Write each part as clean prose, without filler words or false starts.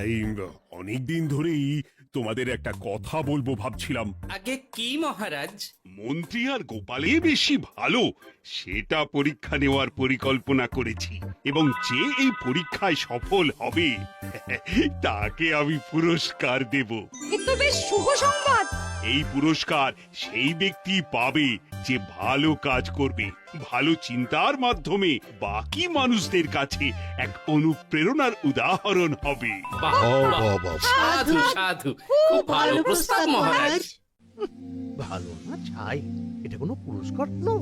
এই অনেকদিন ধরেই তোমাদের একটা কথা বলবো ভাবছিলাম। আগে কি মহারাজ? মন্ত্রী আর গোপালে বেশি ভালো সেটা পরীক্ষা নেওয়ার পরিকল্পনা করেছি, এবং যে এই পরীক্ষায় সফল হবে তাকে আমি পুরস্কার দেব। এ তো বেশ শুভ সংবাদ। এই পুরস্কার সেই ব্যক্তি পাবে যে ভালো কাজ করবে, ভালো চিন্তার মাধ্যমে বাকি মানুষদের কাছে এক অনুপ্রেরণার উদাহরণ হবে। বাহ, বাহ, সাধু সাধু, খুব ভালো প্রস্তাব মহারাজ। ভালো না ছাই, এটা কোনো পুরস্কার হলো?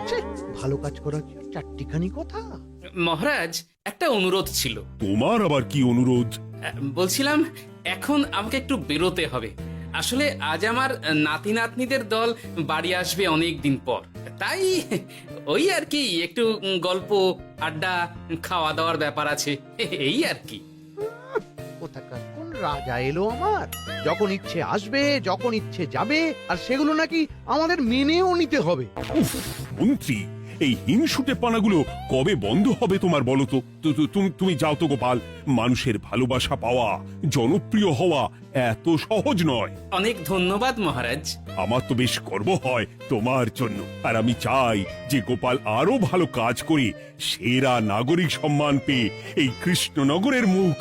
ছে, ভালো কাজ করার কি আর চারটিখানি কথা? মহারাজ, একটা অনুরোধ ছিল। তোমার আবার কি অনুরোধ? বলছিলাম এখন আমাকে একটু বেরোতে হবে। আসলে আজ আমার নাতি নাতনিদের দল বাড়ি আসবে অনেক দিন পর, তাই ওই আর কি একটু গল্প আড্ডা খাওয়া দাওয়ার ব্যাপার আছে, এই আর কি। কোথাকার কোন রাজা এলো আমার? যখন ইচ্ছে আসবে, যখন ইচ্ছে যাবে, আর সেগুলো নাকি আমাদের মেনেও নিতে হবে। উফ, মন্ত্রী, এই হিংসুটে পানাগুলো কবে বন্ধ হবে তোমার বলো তো? তুমি যাও তো গোপাল। মানুষের ভালোবাসা পাওয়া, জনপ্রিয় হওয়া এত সহজ নয়। অনেক ধন্যবাদ মহারাজ। আমার তো বেশ গর্ব হয় তোমার জন্য, আর আমি চাই যে গোপাল আরো ভালো কাজ করে সেরা নাগরিক সম্মান পেয়ে এই কৃষ্ণনগরের মুখ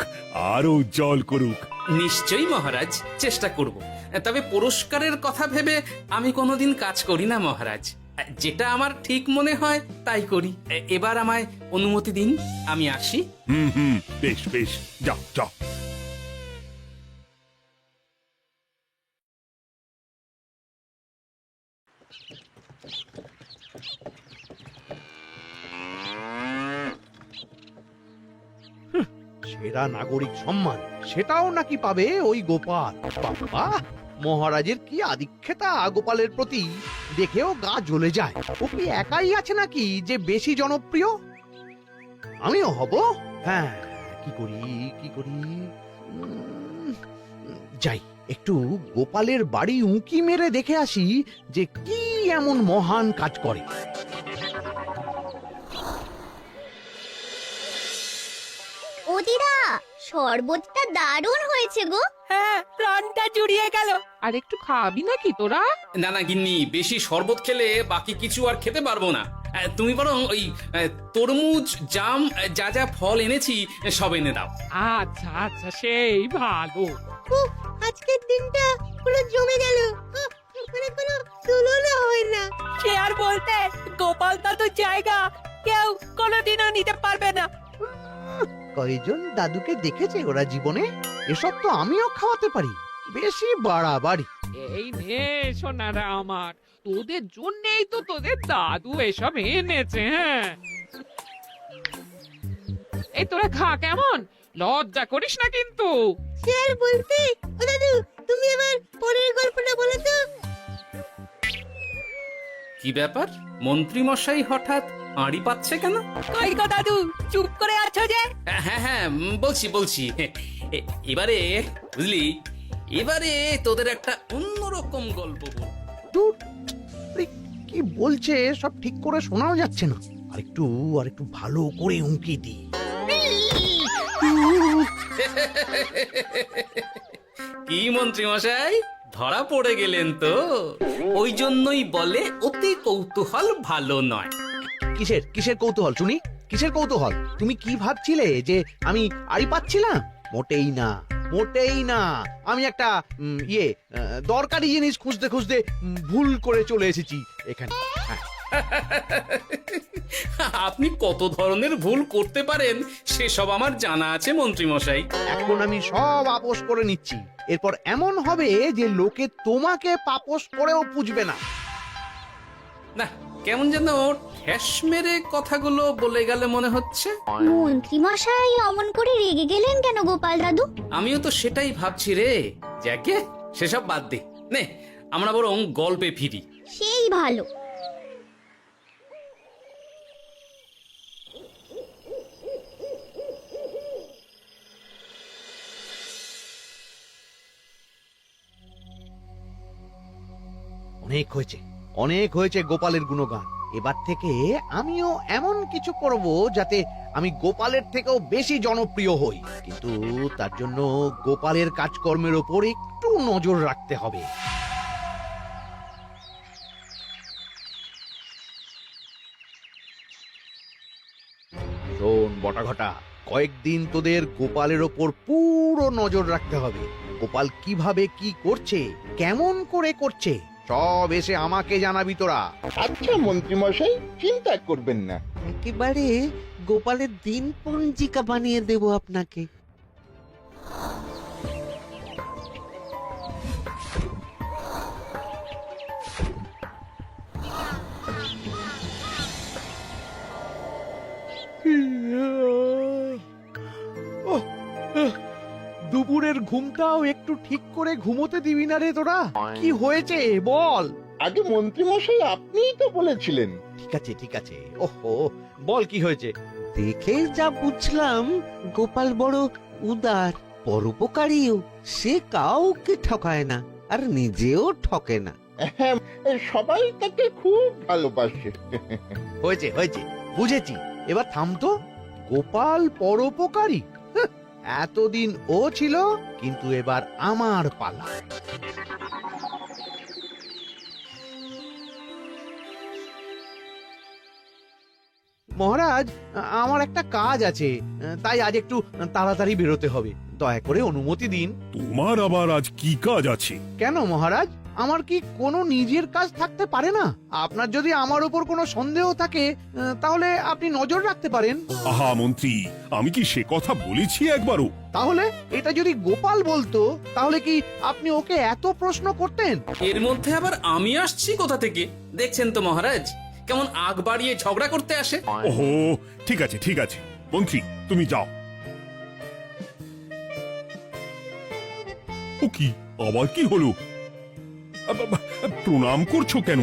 আরো উজ্জ্বল করুক। নিশ্চয়ই মহারাজ, চেষ্টা করব। তবে পুরস্কারের কথা ভেবে আমি কোনোদিন কাজ করি না মহারাজ। যেটা আমার ঠিক মনে হয় তাই করি। এবার আমায় অনুমতি দিন, আমি আসি। হুম, বেশ বেশ, যাও যাও। সেরা নাগরিক সম্মান সেটাও নাকি পাবে ওই গোপাল? বাবা, মহারাজের কি আদিক্ষেতা গোপালের প্রতি, দেখেও গা জ্বলে যায়। ও কি একাই আছে নাকি যে বেশি জনপ্রিয়? আমিও হব। হ্যাঁ, কি করি কি করি? যাই, একটু গোপালের বাড়ি উঁকি মেরে দেখে আসি যে কি এমন মহান কাজ করে। ও দিদা, শরবতটা দারুণ হয়েছে গো। হ্যাঁ, প্রাণটা জুড়িয়ে গেল। আর একটু খাবি নাকি তোরা? না না গিন্নি, বেশি শরবত খেলে বাকি কিছু আর খেতে পারবো না। তুমি বরং ওই তরমুজ, জাম, যা যা ফল এনেছি সব এনে দাও। আচ্ছা আচ্ছা, সেই ভালো। উফ, আজকের দিনটা পুরো জমে গেল। মানে কোনো তুলনা হয় না। সে আর বলতে, গোপাল দাদুর জায়গা কেউ কোনোদিনও নিতে পারবে না। কয়জন দাদুকে দেখেছে ওরা জীবনে? এসব তো আমিও খাওয়াতে পারি। বেশি বাড়াবাড়ি। এই নে সোনারা আমার, তোদের জন্যই তো তোদের দাদু এসব এনেছে। হ্যাঁ, এই তোরা খা, কেমন? লজ্জা করিস না কিন্তু। সে আর বলতে, ও দাদু, তুমি এবার পরের গল্পটা বলো তো। কি ব্যাপার, মন্ত্রী মশাই হঠাৎ আড়ি পাচ্ছে কেন? কই গো দাদু, চুপ করে আছো যে? হ্যাঁ হ্যাঁ, বলছি। এবারে বুঝলি, এবারে তোদের একটা অন্যরকম গল্প বলবো। ধুর, আরে কি বলছে সব ঠিক করে শোনাও যাচ্ছে না। আর একটু ভালো করে উঁকি দি। কি মন্ত্রী মশাই, ধরা পড়ে গেলেন তো? ওই জন্যই বলে অতি কৌতূহল ভালো নয়। কিসের কিসের কৌতূহল শুনি? কিসের কৌতূহল? তুমি কি ভাবছিলে যে আমি আড়ি পাচ্ছিলাম? মোটেই না, মোটেই না। আমি একটা দরকারি জিনিস খুঁজতে খুঁজতে ভুল করে চলে এসেছি এখানে। হ্যাঁ, আপনি কত ধরনের ভুল করতে পারেন সেসব আমার জানা আছে মন্ত্রী মশাই। এখন আমি সব আপোষ করে নিচ্ছি। এরপর এমন হবে যে লোকে তোমাকে পাপোশ করেও পুজবে না। না, কেমন যেন ঠেস মেরে কথাগুলো বলে গেলে মনে হচ্ছে। মন্ত্রী মশাই অমন করে রেগে গেলেন কেন গোপাল দাদু? আমিও তো সেটাই ভাবছি রে। যাকে সেসব বাদ দে, নে আমরা বরং গল্পে ফিরি। সেই ভালো। অনেক হয়েছে, অনেক হয়েছে গোপালের গুণগান। এবার থেকে আমিও এমন কিছু করব যাতে আমি গোপালের থেকেও বেশি জনপ্রিয় হই, কিন্তু তার জন্য গোপালের কাজকর্মের ওপর একটু নজর রাখতে হবে। শোন বটাঘটা, কয়েকদিন তোদের গোপালের ওপর পুরো নজর রাখতে হবে। গোপাল কিভাবে কি করছে, কেমন করে করছে, সব এসে আমাকে জানাবি তোরা। আচ্ছা মন্ত্রীমশাই, চিন্তা করবেন না। একেবারে গোপালের দিন পঞ্জিকা বানিয়ে দেব আপনাকে। ওহ, দুপুরের ঘুমটাও একটু ঠিক করে ঘুমোতে দিবি না রে তোরা? কি হয়েছে বল। আগে মন্ত্রীমশাই আপনিই তো বলেছিলেন। ঠিক আছে ঠিক আছে, ওহো বল কি হয়েছে। দেখে যা বুঝলাম গোপাল বড় উদার, পরোপকারীও। সে কাউকে ঠকায় না, আর নিজেও ঠকে না। হ্যাঁ, সবাই তাকে খুব ভালোবাসে। হয়েছে হয়েছে, বুঝেছি। এবার থাম তো। গোপাল পরোপকারী? হাহ, এতদিন ও ছিল, কিন্তু এবার আমার পালা। মহারাজ, আমার একটা কাজ আছে, তাই আজ একটু তাড়াতাড়ি বেরোতে হবে। দয়া করে অনুমতি দিন। তোমার আবার আজ কি কাজ আছে? কেন মহারাজ, আমার কি কোনো নিজের কাজ থাকতে পারে না? আপনার যদি আমার উপর কোনো সন্দেহ থাকে, তাহলে আপনি নজর রাখতে পারেন। আহা মন্ত্রী, আমি কি সে কথা বলেছি একবারও? তাহলে এটা যদি গোপাল বলতো, তাহলে কি আপনি ওকে এত প্রশ্ন করতেন? এর মধ্যে আবার আমি আসছি কোথা থেকে? দেখছেন তো মহারাজ, কেমন আগ বাড়িয়ে ঝগড়া করতে আসে। ওহো, ঠিক আছে ঠিক আছে, মন্ত্রী তুমি যাও। ও কি, আবার কি হলো? প্রণাম করছো কেন?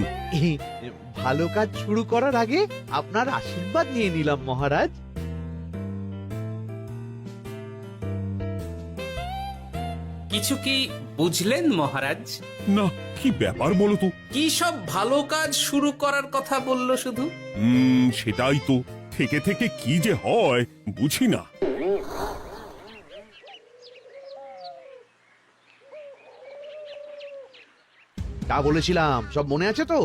ভালো কাজ শুরু করার আগে আপনার আশীর্বাদ নিয়ে নিলাম মহারাজ। কিছু কি বুঝলেন মহারাজ? না, কি ব্যাপার বলো তো? কি সব ভালো কাজ শুরু করার কথা বললো শুধু? সেটাই তো, থেকে থেকে কি যে হয় বুঝি না। তা বলেছিলাম, সব মনে আছে তো?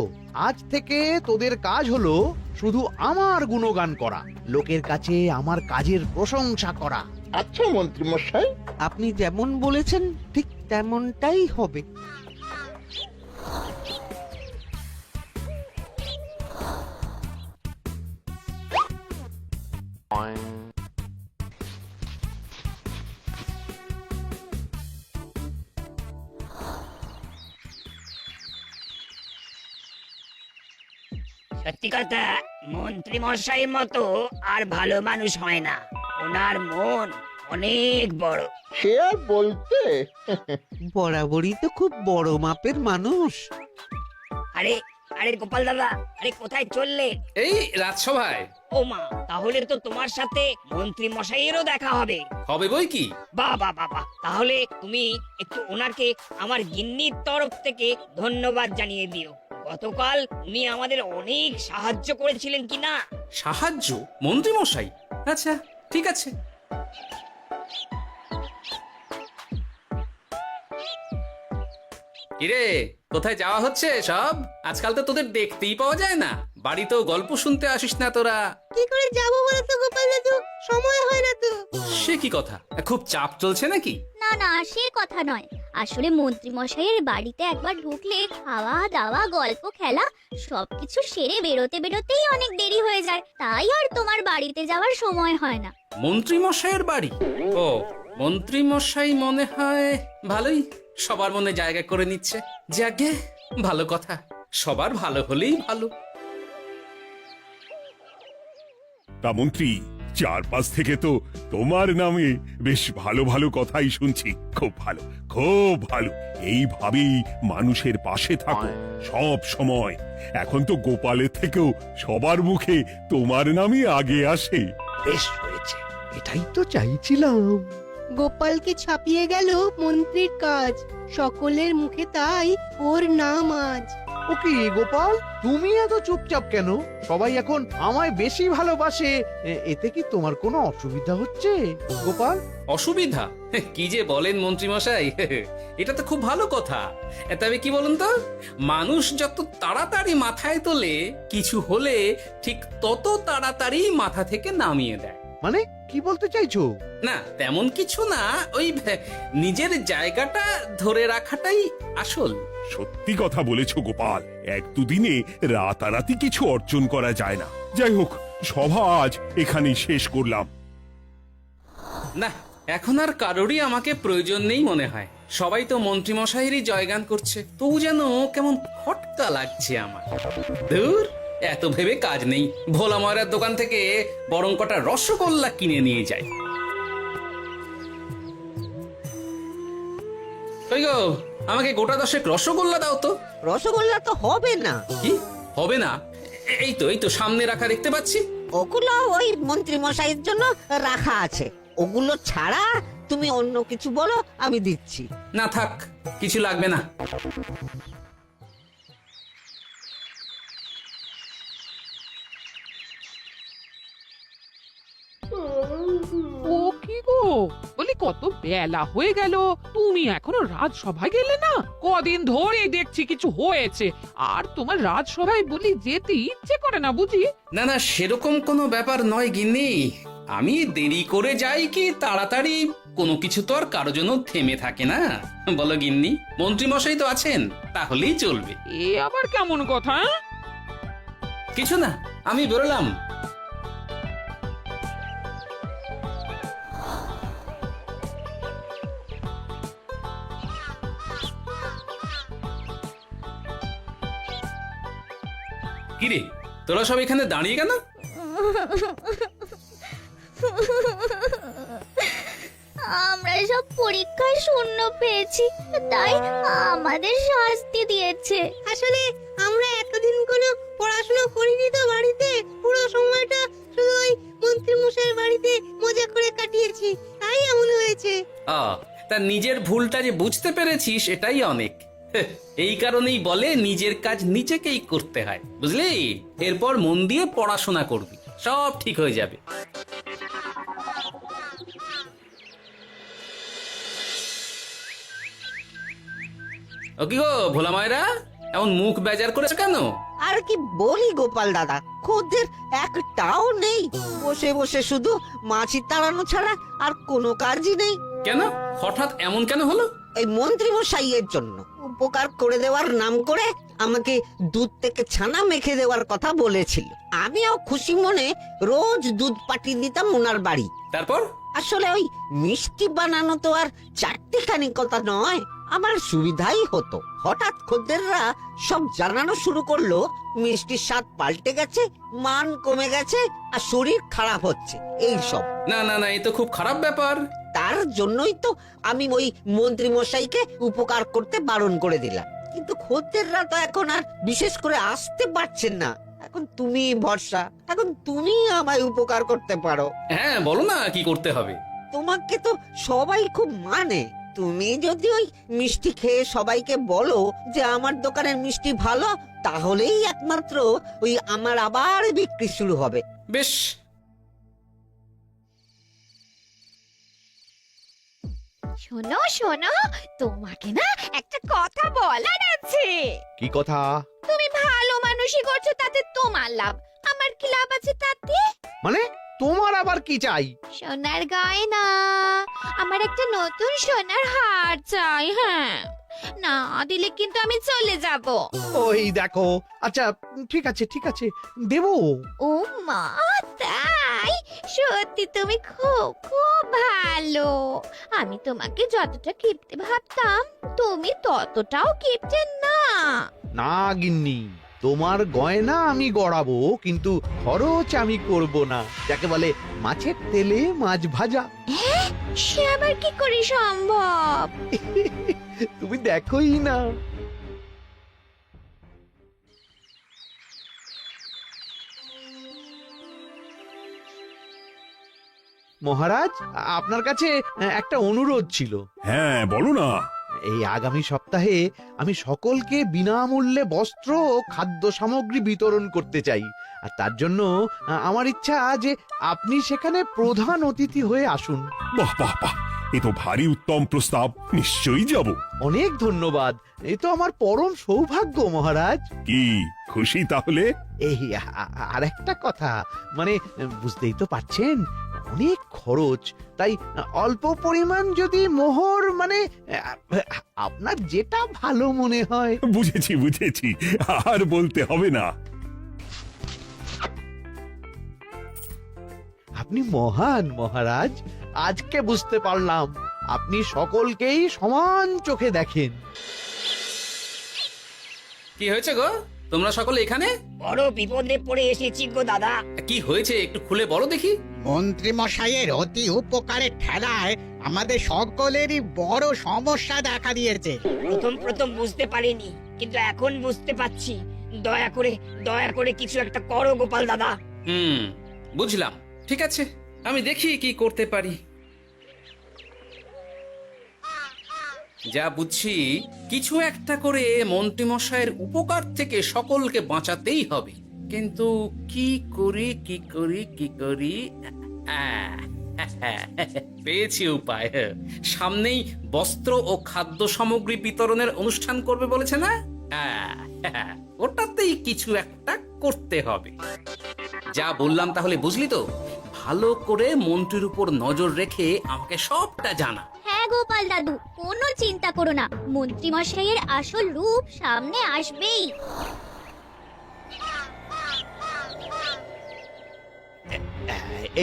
আজ থেকে তোদের কাজ হলো শুধু আমার গুণগান করা, লোকের কাছে আমার কাজের প্রশংসা করা। আচ্ছা মন্ত্রীমশাই। আপনি যেমন বলেছেন ঠিক তেমনটাই হবে। সত্যি কথা, মন্ত্রী মশাইয়ের মতো আর ভালো মানুষ হয় না। ওনার মন অনেক বড়। সে আর বলতে। বরাবরই তো খুব বড় মাপের মানুষ। আরে আরে গোপাল দাদা, আরে কোথায় চললে? এই রাজসভায়। ও মা, তাহলে তো তোমার সাথে মন্ত্রী মশাইয়েরও দেখা হবে। হবে বই কি? বাহ বাহ বাহ বাহ, তাহলে তুমি একটু ওনাকে আমার গিন্নির তরফ থেকে ধন্যবাদ জানিয়ে দিও। গতকাল উনি আমাদের অনেক সাহায্য করেছিলেন কি না? সাহায্য? মন্ত্রী মশাই? আচ্ছা ঠিক আছে। কিরে, কোথায় যাওয়া হচ্ছে সব? আজকাল তো তোদের দেখতেই পাওয়া যায় না, বাড়িতেও গল্প শুনতে আসিস না তোরা। কি করে যাবো বলো তো গোপাল দাদু, সময় হয় না তো। সে কি কথা, খুব চাপ চলছে নাকি? না না, সে কথা নয়। আসলে মন্ত্রী মশাইয়ের বাড়িতে একবার ঢুকলে খাওয়া দাওয়া গল্প খেলা সবকিছু সেরে বেরোতে বেরোতেই অনেক দেরি হয়ে যায়, তাই আর তোমার বাড়িতে যাওয়ার সময় হয় না। মন্ত্রী মশাইয়ের বাড়ি? ও, মন্ত্রী মশাই মনে হয় ভালোই সবার মনে জায়গা করে নিচ্ছে। যাকে ভালো কথা, সবার ভালো হলেই ভালো। তা মন্ত্রী, চারপাশ থেকে তো তোমার নামে বেশ ভালো ভালো কথাই শুনছি। খুব ভালো, খুব ভালো। এইভাবেই মানুষের পাশে থাকো সব সময়। এখন তো গোপালের থেকেও সবার মুখে তোমার নামই আগে আসে। বেশ হয়েছে, এটাই তো চাইছিলাম। গোপালকে ছাপিয়ে গেল মন্ত্রীর কাজ, সকলের মুখে তাই ওর নাম আজ। ও কি গোপাল, তুমি এত চুপচাপ কেন? সবাই এখন আমায় বেশি ভালোবাসে, এতে কি তোমার কোনো অসুবিধা হচ্ছে গোপাল? অসুবিধা? কি যে বলেন মন্ত্রী মশাই, এটা তো খুব ভালো কথা। তবে কি বলুন তো, মানুষ যত তাড়াতাড়ি মাথায় তোলে, কিছু হলে ঠিক তত তাড়াতাড়ি মাথা থেকে নামিয়ে দেয়। মানে কি বলতে চাইছো? না তেমন কিছু না, ওই নিজের জায়গাটা ধরে রাখাটাই আসল। সত্যি কথা বলেছো গোপাল, এক দুদিনে রাতারাতি কিছু অর্জন করা যায় না। যাই হোক, সভা আজ এখানেই শেষ করলাম। না, এখন আর কারোরই আমাকে প্রয়োজন নেই মনে হয়। সবাই তো মন্ত্রী মশাইয়েরই জয়গান করছে, তবু যেন কেমন খটকা লাগছে আমার। ধুর, এত ভেবে কাজ নেই, ভোলা ময়রার দোকান থেকে বরং কটা রসগোল্লা কিনে নিয়ে যাই। কই গো, আমাকে গোটা 10 রসগোল্লা দাও তো। রসগোল্লা তো হবে না। কি হবে না? এই তো সামনে রাখা দেখতে পাচ্ছি। ওগুলো ওই মন্ত্রী মশাইয়ের জন্য রাখা আছে। ওগুলো ছাড়া তুমি অন্য কিছু বলো, আমি দিচ্ছি। না থাক, কিছু লাগবে না। ও কি গো, বলি কত বেলা হয়ে গেল, তুমি এখনো রাজসভায় গেলে না? কদিন ধরে দেখছি কিছু হয়েছে, আর তোমার রাজসভায় বলি যেতে ইচ্ছে করে না বুঝি? না না, সেরকম কোনো ব্যাপার নয় গিন্নি। আমি দেরি করে যাই কি তাড়াতাড়ি, কোনো কিছু তো আর কারো জন্য থেমে থাকে না, বলো গিন্নি। মন্ত্রী মশাই তো আছেন, তাহলেই চলবে। এ আবার কেমন কথা? কিছু না, আমি বেরোলাম। কিরে, তোরা সব এখানে দাঁড়িয়ে কেন? আমরা সব পরীক্ষায় শূন্য পেয়েছি, তাই আমাদের শাস্তি দিয়েছে। আসলে আমরা এতদিন কোনো পড়াশোনা করিনি তো বাড়িতে, পুরো সময়টা শুধু ওই মন্ত্রী মশাইয়ের বাড়িতে মজা করে কাটিয়েছি, তাই এমন হয়েছে। তা নিজের ভুলটা যে বুঝতে পেরেছিস, এটাই অনেক। এই কারণেই বলে নিজের কাজ নিজেকেই করতে হয়, বুঝলি? এরপর মন দিয়ে পড়াশোনা করবি, সব ঠিক হয়ে যাবে। ও কি গো ভোলা মায়েরা, এমন মুখ বেজার করেছো কেন? আর কি বলি গোপাল দাদা, খদ্দের একটাও নেই। বসে বসে শুধু মাছি তাড়ানো ছাড়া আর কোনো কাজই নেই। কেন, হঠাৎ এমন কেন হলো? এই মন্ত্রী মশাইয়ের জন্য উপকার করে দেওয়ার নাম করে আমাকে দুধ থেকে ছানা মেখে দেওয়ার কথা বলেছিল। আমিও খুশি মনে রোজ দুধ পাঠিয়ে দিতাম ওনার বাড়ি। তারপর? আসলে ওই মিষ্টি বানানো তো আর চারটিখানি কথা নয়, আমার সুবিধাই হতো। হঠাৎ খদ্দেররা সব জানানো শুরু করলো মিষ্টির স্বাদ পাল্টে গেছে, মান কমে গেছে, আর শরীর খারাপ হচ্ছে, এই সব। না না না, এ তো খুব খারাপ ব্যাপার। তার জন্যই তো আমি ওই মন্ত্রী মশাইকে উপকার করতে বারণ করে দিলাম। কিন্তু খদ্দেররা তো এখন আর বিশেষ করে আসতে পারছেন না। এখন তুমি ভরসা, এখন তুমি আমায় উপকার করতে পারো। হ্যাঁ বলো না, কি করতে হবে? তোমাকে তো সবাই খুব মানে। তুমি যদি ওই মিষ্টি খেয়ে সবাইকে বলো যে আমার দোকানের মিষ্টি ভালো, তাহলেই একমাত্র ওই আমার আবার বিক্রি শুরু হবে। বেশ। শোনো শোনো, তোমাকে না একটা কথা বলার আছে। কি কথা? তুমি ভালো মানুষই করছো, তাতে তোমার লাভ, আমার কি লাভ আছে তাতে? মানে তোমার আবার কি চাই? সোনার গয়না, আমার একটা নতুন সোনার হার চাই। হ্যাঁ, না দিলে কিন্তু আমি চলে যাব। ওই দেখো, আচ্ছা ঠিক আছে ঠিক আছে, দেবো। ও মা, তাই? সত্যি তুমি খুব খুব ভালো। আমি তোমাকে যতটা কিপটে ভাবতাম, তুমি ততটাও কিপটে না। না গিন্নি, তোমার গয়না আমি গড়াবো, কিন্তু খরচ আমি করব না। যাকে বলে মাছের তেলে মাছ ভাজা। সে আবার কি করে সম্ভব? তুমি দেখোই না। মহারাজ, আপনার কাছে একটা অনুরোধ ছিল। হ্যাঁ বলো না। এই আগামী সপ্তাহে আমি সকলকে বিনামূল্যে বস্ত্র ও খাদ্য সামগ্রী বিতরণ করতে চাই। আর তার জন্য আমার ইচ্ছা যে আপনি সেখানে প্রধান অতিথি হয়ে আসুন। বাহ বাহ বাহ, এ তো ভারী উত্তম প্রস্তাব, নিশ্চয়ই যাব। অনেক ধন্যবাদ, এ তো আমার পরম সৌভাগ্য মহারাজ। কি খুশি তাহলে? এই আর একটা কথা, মানে বুঝতেই তো পারছেন অনেক খরচ, তাই অল্প পরিমাণ যদি মোহর, মানে আপনার যেটা ভালো মনে হয়। বুঝেছি বুঝেছি, আর বলতে হবে না। আপনি মহান মহারাজ, আজকে বুঝতে পারলাম আপনি সকলকেই সমান চোখে দেখেন। কি হয়েছে গো, তোমরা সকলে এখানে? বড় বিপদে পড়ে এসেছি গো দাদা। কি হয়েছে একটু খুলে বলো দেখি। মন্ত্রী মশাইয়ের অতি উপকারের ঠেলায় আমাদের সকলেরই বড় সমস্যা দেখা দিয়েছে। প্রথম বুঝতে পারিনি, কিন্তু এখন বুঝতে পারছি। দয়া করে কিছু একটা করো গোপাল দাদা। বুঝলাম, ঠিক আছে, আমি দেখি কি করতে পারি। যা বুঝছি, কিছু একটা করে মন্ত্রীমশাইয়ের উপকার থেকে সকলকে বাঁচাতেই হবে। কিন্তু কি করি পেয়েছি উপায়। সামনেই বস্ত্র ও খাদ্য সামগ্রী বিতরণের অনুষ্ঠান করবে বলেছে না? ওটাতেই কিছু একটা করতে হবে। যা বললাম তাহলে বুঝলি তো? ভালো করে মন্ত্রীর উপর নজর রেখে আমাকে সবটা জানা। হ্যাঁ গোপাল দাদু, কোনো চিন্তা করো না, মন্ত্রী মশাইয়ের আসল রূপ সামনে আসবেই।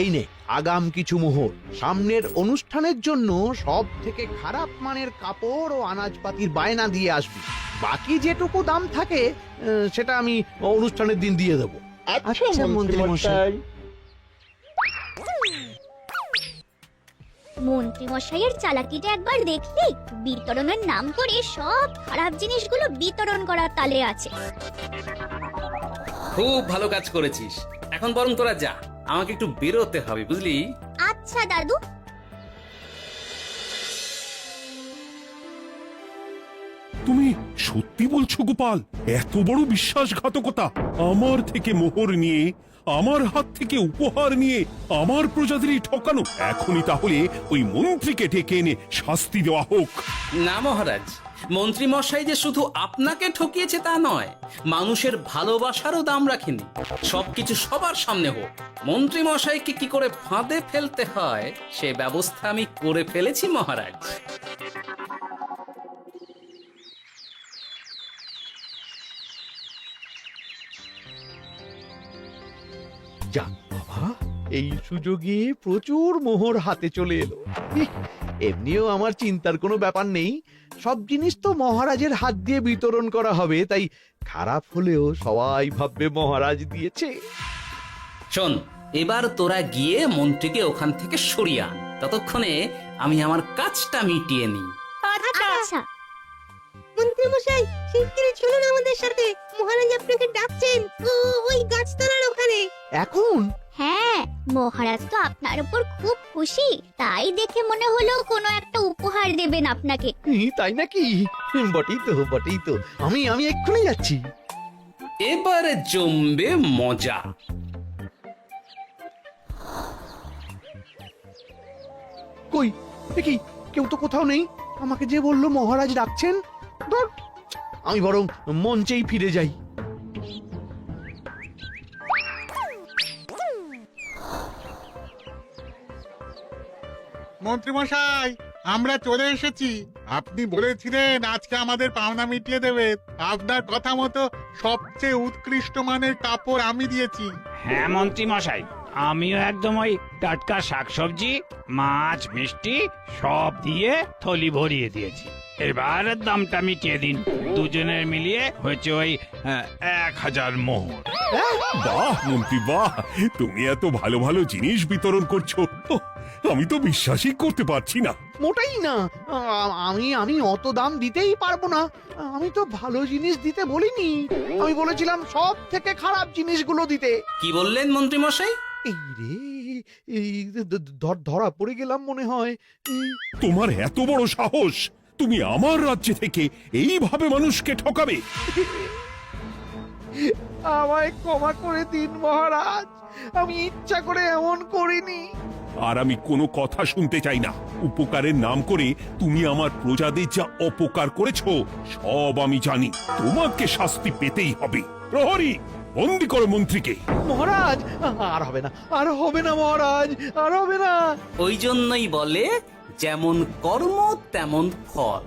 এই নে আগাম কিছু মোহর। সামনের অনুষ্ঠানের জন্য সব থেকে খারাপ মানের কাপড় ও আনাজপাতির বায়না দিয়ে আসবি। বাকি যেটুকু দাম থাকে সেটা আমি অনুষ্ঠানের দিন দিয়ে দেবো। আচ্ছা মন্ত্রী মশাই। মন্ত্রী মশাইয়ের চালাকিটা একবার দেখলি? বিতরণের নাম করে সব খারাপ জিনিসগুলো বিতরণ করার তালে আছে। খুব ভালো কাজ করেছিস। এখন বরং তোরা যা, আমাকে একটু বেরোতে হবে, বুঝলি? আচ্ছা দাদু। তুমি সত্যি বলছো গোপাল? এত বড় বিশ্বাসঘাতকতা! আমার থেকে মোহর নিয়ে, আমার হাত থেকে উপহার নিয়ে আমার প্রজাদেরই ঠকানো। এখনই তাহলে ওই মন্ত্রীকে ডেকে এনে শাস্তি দেওয়া হোক। না মহারাজ, মন্ত্রী মশাই যে শুধু আপনাকে ঠকিয়েছে তা নয়, মানুষের ভালোবাসারও দাম রাখেনি। সবকিছু সবার সামনে হোক। মন্ত্রী মশাইকে কি করে ফাঁদে ফেলতে হয় সে ব্যবস্থা আমি করে ফেলেছি মহারাজ। যাক বাবা, এই সুযোগে প্রচুর মোহর হাতে চলে এলো। এমনিও আমার চিন্তার কোনো ব্যাপার নেই, সব জিনিস তো মহারাজের হাত দিয়ে বিতরণ করা হবে, তাই খারাপ হলেও সবাই ভাববে মহারাজ দিয়েছে। শোন, এবার তোরা গিয়ে মন্ত্রীকে ওখান থেকে সরিয়ে আন। ততক্ষণে আমি আমার কাজটা মিটিয়ে নিই। আচ্ছা। মন্ত্রী মশাই, শিগগিরই চলুন আমাদের সাথে, মহারাজ আপনাকে ডাকছেন ওই গাছতলার ওখানে। এখন? হ্যাঁ, মহারাজ তো আপনার উপর খুব খুশি, তাই দেখে মনে হলো কোনো একটা উপহার দেবেন আপনাকে। তাই নাকি? বটেই তো, আমি এক্ষুনি যাচ্ছি। এবারে জমবে মজা। কই দেখি, কেউ তো কোথাও নেই। আমাকে যে বললো মহারাজ ডাকছেন, ধুর, আমি বরং মঞ্চেই ফিরে যাই। মন্ত্রী মশাই, আমরা চলে এসেছি। আপনি বলেছিলেন আজকে আমাদের পাওনা মিটিয়ে দেবেন। আপনার কথা মতো সবচেয়ে উৎকৃষ্ট মানের কাপড় আমি দিয়েছি। হ্যাঁ মন্ত্রী মশাই, আমিও একদম ওই টাটকা শাকসবজি, মাছ, মিষ্টি সব দিয়ে থলি ভরিয়ে দিয়েছি। এবার দামটা মিটিয়ে দিন। দুজনের মিলিয়ে হয়েছে ওই 1000 মোহর। বাহ মন্ত্রী বাহ, তুমি এত ভালো ভালো জিনিস বিতরণ করছো, আমি তো বিশ্বাসই করতে পারছি না। মোটেই না, আমি অত দাম দিতেই পারবো না। আমি তো ভালো জিনিস দিতে বলিনি, আমি বলেছিলাম সব থেকে খারাপ জিনিসগুলো দিতে। কি বললেন মন্ত্রী মশাই? এই রে, এই ধরা পড়ে গেলাম মনে হয়। তোমার এত বড় সাহস! তুমি আমার রাজ্যে থেকে এইভাবে মানুষকে ঠকাবে? আমায় ক্ষমা করে দিন মহারাজ, আমি ইচ্ছা করে এমন করিনি। আর আমি কোনো কথা শুনতে চাই না। উপকারের নাম করে তুমি আমার প্রজাদের যা অপকার করেছো সব আমি জানি। তোমাকে শাস্তি পেতেই হবে। প্রহরী, বন্দি করো মন্ত্রীকে। মহারাজ, আর হবে না, আর হবে না মহারাজ, আর হবে না। ওই জন্যই বলে যেমন কর্ম তেমন ফল।